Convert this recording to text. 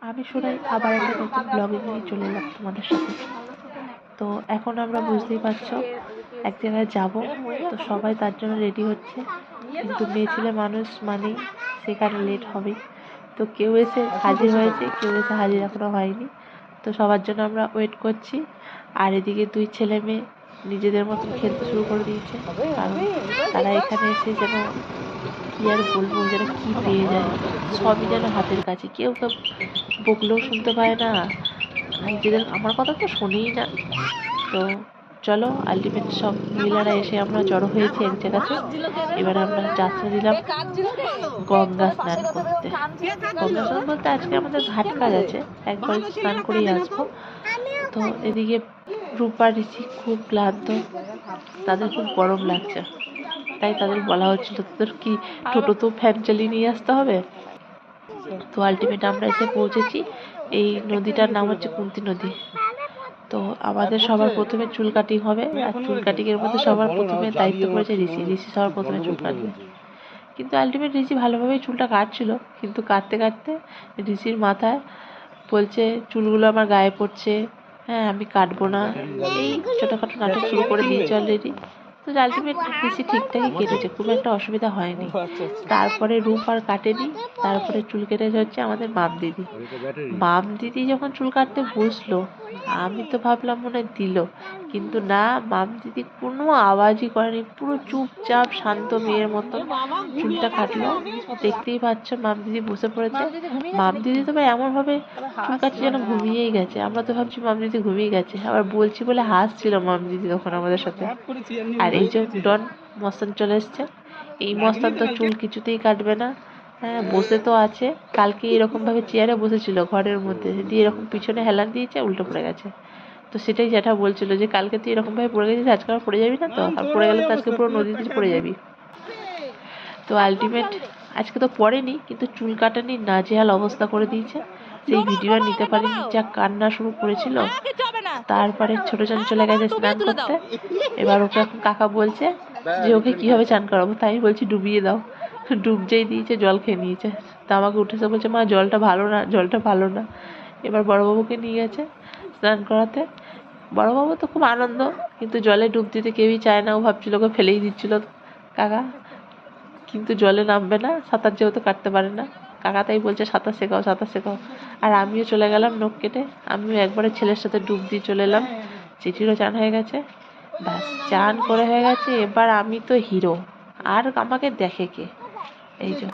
আমি শোনাই আবার একটা নতুন ব্লগে নিয়ে চলে এলাম তোমাদের সাথে। তো এখন আমরা বুঝতেই পারছো এক জায়গায় যাব, তো সবাই তার জন্য রেডি হচ্ছে, কিন্তু মেয়ে ছেলে মানুষ মানেই সেখানে লেট হবে। তো কেউ এসে হাজির হয়েছে, কেউ এসে হাজির এখনো হয়নি। তো সবার জন্য আমরা ওয়েট করছি। আর এদিকে দুই ছেলে মেয়ে নিজেদের মতন খেলতে শুরু করে দিয়েছে, কারণ তারা এখানে এসে যেন কি আর বলবো, যেন কি পেয়ে যায়, সবই যেন হাতের কাছে, কেউ কেউ বকলেও শুনতে পায় না, নিজেদের আমার কথা তো শোনেই না। তো চলো, আলটিমেট সব মহিলারা এসে আমরা জড়ো হয়েছি এক জায়গাতে। এবার আমরা যাত্রা দিলাম গঙ্গা স্নান করতে। গঙ্গা স্নান বলতে আজকে আমাদের ঘাট কাজ আছে, একবার স্নান করেই আসবো। তো এদিকে রূপা ঋষি খুব ক্লান্ত, তাদের খুব গরম লাগছে, তাই তাদের বলা হচ্ছিল তোদের কি টোটো তো ফ্যান চালিয়ে নিয়ে আসতে হবে। তো আলটিমেট আমরা এসে পৌঁছেছি। এই নদীটার নাম হচ্ছে কুন্তি নদী। তো আমাদের সবার প্রথমে চুল কাটিং হবে, আর চুল কাটিং এর মধ্যে সবার প্রথমে দায়িত্ব পড়েছে ঋষি। ঋষি সবার প্রথমে চুল কাটবে, কিন্তু আলটিমেট ঋষি ভালোভাবেই চুলটা কাটছিল, কিন্তু কাটতে কাটতে ঋষির মাথায় বলছে চুলগুলো আমার গায়ে পড়ছে, হ্যাঁ আমি কাটবো না, এই ছোটোখাটো নাটক শুরু করে দিয়েছে অলরেডি। তো আলটিমেট ঋষি ঠিকঠাকই কেটেছে, খুব একটা অসুবিধা হয়নি। তারপরে রূপ আর কাটেনি, তারপরে চুল কেটেছে হচ্ছে আমাদের মাম দিদি। মাম দিদি যখন চুল কাটতে বসলো, আমি তো ভাবলাম মনে হয় দিল, কিন্তু না, মাম দিদি কোনো আওয়াজই করেনি, পুরো চুপচাপ শান্ত মেয়ের মতো চুলটা কাটলো। দেখতেই পাচ্ছ মাম দিদি বসে পড়েছে। মাম দিদি তো এমন ভাবে চুল কাটছে যেন ঘুমিয়েই গেছে, আমরা তো ভাবছি মাম দিদি ঘুমিয়ে গেছে, আবার বলছি বলে হাসছিল মাম দিদি তখন আমাদের সাথে। আর এই যে ডন মস্তান চলে এসছে, এই মস্তান তো চুল কিছুতেই কাটবে না। হ্যাঁ, বসে তো আছে, কালকে এরকম ভাবে চেয়ারে বসেছিল ঘরের মধ্যে, দিয়ে এরকম পিছনে হেলান দিয়েছে, উল্টো পড়ে গেছে। তো সেটাই জ্যাঠা বলছিল যে কালকে তুই এরকম ভাবে পড়ে গেছিস, আজকে আর পড়ে যাবি না তো, আর পড়ে গেলে তো আজকে পুরো নদীতে পড়ে যাবি। তো আলটিমেট আজকে তো পড়েনি, কিন্তু চুল কাটানি নাজেহাল অবস্থা করে দিয়েছে। সেই ভিডিও আর নিতে পারিনি, যা কান্না শুরু করেছিল। তারপরে ছোট জন চলে গেছে স্নান করতে। এবার ওকে এখন কাকা বলছে যে ওকে কিভাবে চান করাবো, তাই বলছি ডুবিয়ে দাও। ডুব যেই দিয়েছে, জল খেয়ে নিয়েছে। তা আমাকে উঠেছে বলছে মা জলটা ভালো না, জলটা ভালো না। এবার বড়বাবুকে নিয়ে গেছে স্নান করাতে। বড়বাবু তো খুব আনন্দ, কিন্তু জলে ডুব দিতে কেউই চায় না, ও ভাবছিল ওকে ফেলেই দিচ্ছিল কাকা, কিন্তু জলে নামবে না, সাঁতার যেহেতু কাটতে পারে না। কাকা তাই বলছে সাঁতার শেখাও, সাঁতার শেখাও। আর আমিও চলে গেলাম নখ কেটে, আমিও একবারে ছেলের সাথে ডুব দিয়ে চলে এলাম। চিঠিরও চান হয়ে গেছে, ব্যাস চান করে হয়ে গেছে। এবার আমি তো হিরো, আর আমাকে দেখে কে? এই যে